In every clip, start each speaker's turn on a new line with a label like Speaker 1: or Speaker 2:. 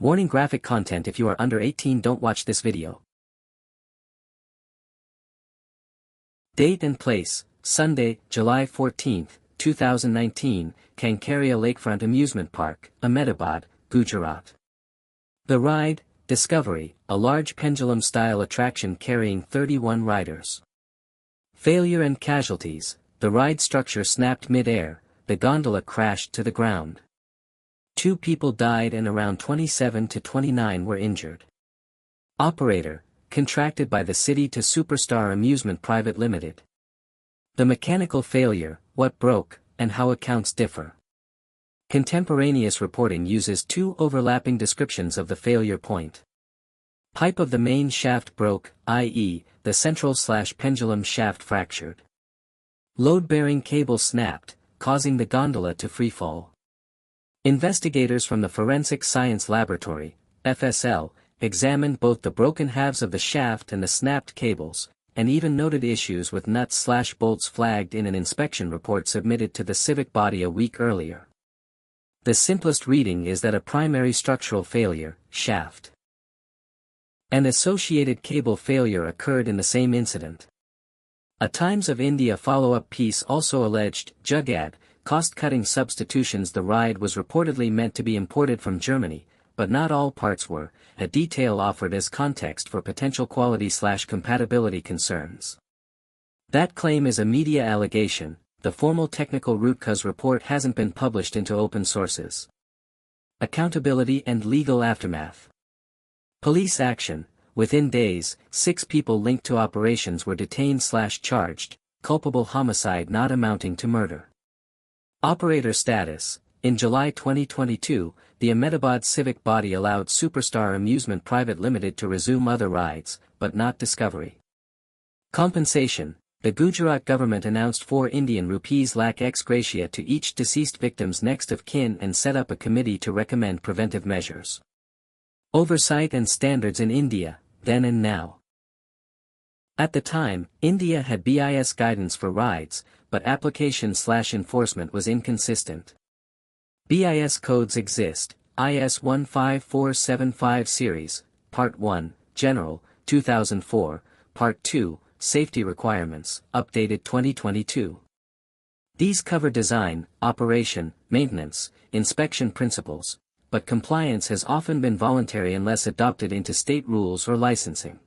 Speaker 1: Warning: graphic content. If you are under 18, don't watch this video. Date and place: Sunday, July 14, 2019, Kankaria Lakefront Amusement Park, Ahmedabad, Gujarat. The ride, Discovery, a large pendulum-style attraction carrying 31 riders. Failure and casualties: the ride structure snapped mid-air, the gondola crashed to the ground. 2 people died and around 27 to 29 were injured. Operator: contracted by the city to Superstar Amusement Private Limited. The mechanical failure, what broke, and how accounts differ. Contemporaneous reporting uses 2 overlapping descriptions of the failure point. Pipe of the main shaft broke, i.e., the central/pendulum shaft fractured. Load-bearing cable snapped, causing the gondola to freefall. Investigators from the Forensic Science Laboratory, FSL, examined both the broken halves of the shaft and the snapped cables, and even noted issues with nuts/bolts flagged in an inspection report submitted to the civic body a week earlier. The simplest reading is that a primary structural failure, shaft, and associated cable failure occurred in the same incident. A Times of India follow-up piece also alleged, Jugad, cost-cutting substitutions. The ride was reportedly meant to be imported from Germany, but not all parts were, a detail offered as context for potential quality/compatibility concerns. That claim is a media allegation. The formal technical root cause report hasn't been published into open sources. Accountability and legal aftermath. Police action: within days, 6 people linked to operations were detained/charged, culpable homicide not amounting to murder. Operator status: in July 2022, the Ahmedabad civic body allowed Superstar Amusement Private Limited to resume other rides, but not Discovery. Compensation: the Gujarat government announced 4 Indian rupees lakh ex gratia to each deceased victim's next of kin and set up a committee to recommend preventive measures. Oversight and standards in India, then and now. At the time, India had BIS guidance for rides, but application/enforcement was inconsistent. BIS codes exist: IS 15475 Series, Part 1, General, 2004, Part 2, Safety Requirements, updated 2022. These cover design, operation, maintenance, inspection principles, but compliance has often been voluntary unless adopted into state rules or licensing.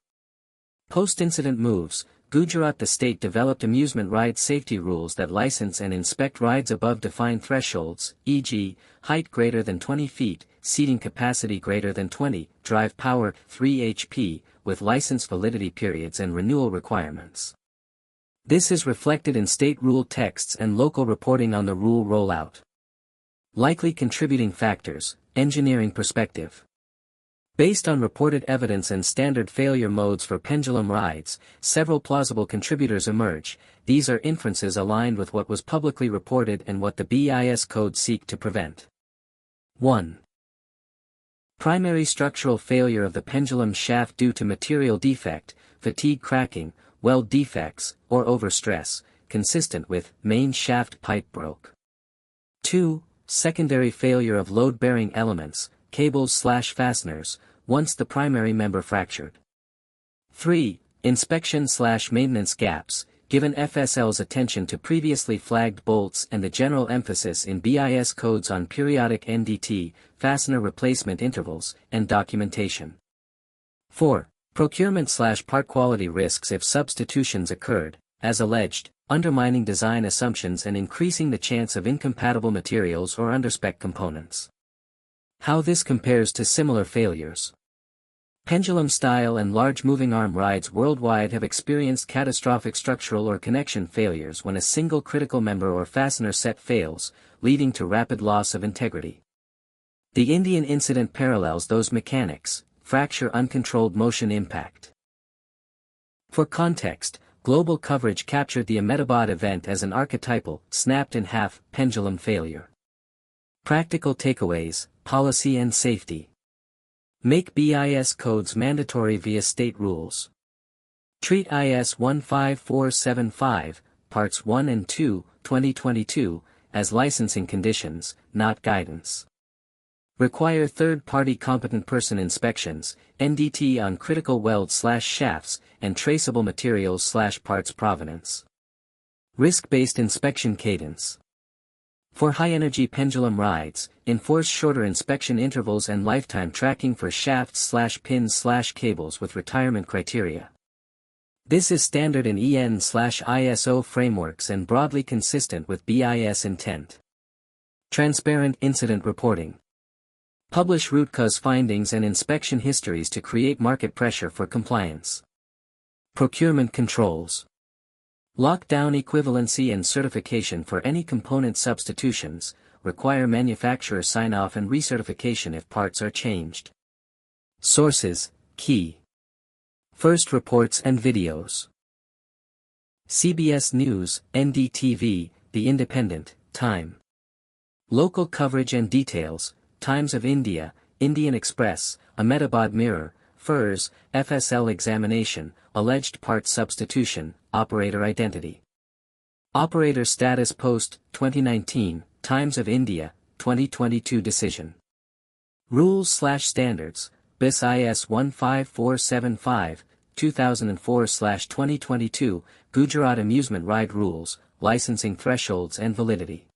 Speaker 1: Post-incident moves: Gujarat. The state developed amusement ride safety rules that license and inspect rides above defined thresholds, e.g., height greater than 20 feet, seating capacity greater than 20, drive power 3 HP, with license validity periods and renewal requirements. This is reflected in state rule texts and local reporting on the rule rollout. Likely contributing factors: engineering perspective. Based on reported evidence and standard failure modes for pendulum rides, several plausible contributors emerge. These are inferences aligned with what was publicly reported and what the BIS codes seek to prevent. 1. Primary structural failure of the pendulum shaft due to material defect, fatigue cracking, weld defects, or overstress, consistent with main shaft pipe broke. 2. Secondary failure of load-bearing elements, cables/fasteners, once the primary member fractured. 3. Inspection/maintenance gaps, given FSL's attention to previously flagged bolts and the general emphasis in BIS codes on periodic NDT, fastener replacement intervals, and documentation. 4. Procurement/part quality risks if substitutions occurred, as alleged, undermining design assumptions and increasing the chance of incompatible materials or underspec components. How this compares to similar failures. Pendulum-style and large moving arm rides worldwide have experienced catastrophic structural or connection failures when a single critical member or fastener set fails, leading to rapid loss of integrity. The Indian incident parallels those mechanics: fracture, uncontrolled motion, impact. For context, global coverage captured the Ahmedabad event as an archetypal, snapped-in-half, pendulum failure. Practical takeaways: policy and safety. Make BIS codes mandatory via state rules. Treat IS 15475, Parts 1 and 2, 2022, as licensing conditions, not guidance. Require third-party competent person inspections, NDT on critical welds/shafts, and traceable materials/parts provenance. Risk-based inspection cadence. For high-energy pendulum rides, enforce shorter inspection intervals and lifetime tracking for shafts/pins/cables with retirement criteria. This is standard in EN/ISO frameworks and broadly consistent with BIS intent. Transparent incident reporting. Publish root cause findings and inspection histories to create market pressure for compliance. Procurement controls. Lock down equivalency and certification for any component substitutions, require manufacturer sign-off and recertification if parts are changed. Sources, key. First reports and videos. CBS News, NDTV, The Independent, Time. Local coverage and details, Times of India, Indian Express, Ahmedabad Mirror, FIRS, FSL examination, alleged part substitution, operator identity. Operator status post, 2019, Times of India, 2022 decision. Rules/standards, BIS IS 15475, 2004/2022, Gujarat Amusement Ride Rules, Licensing Thresholds and Validity.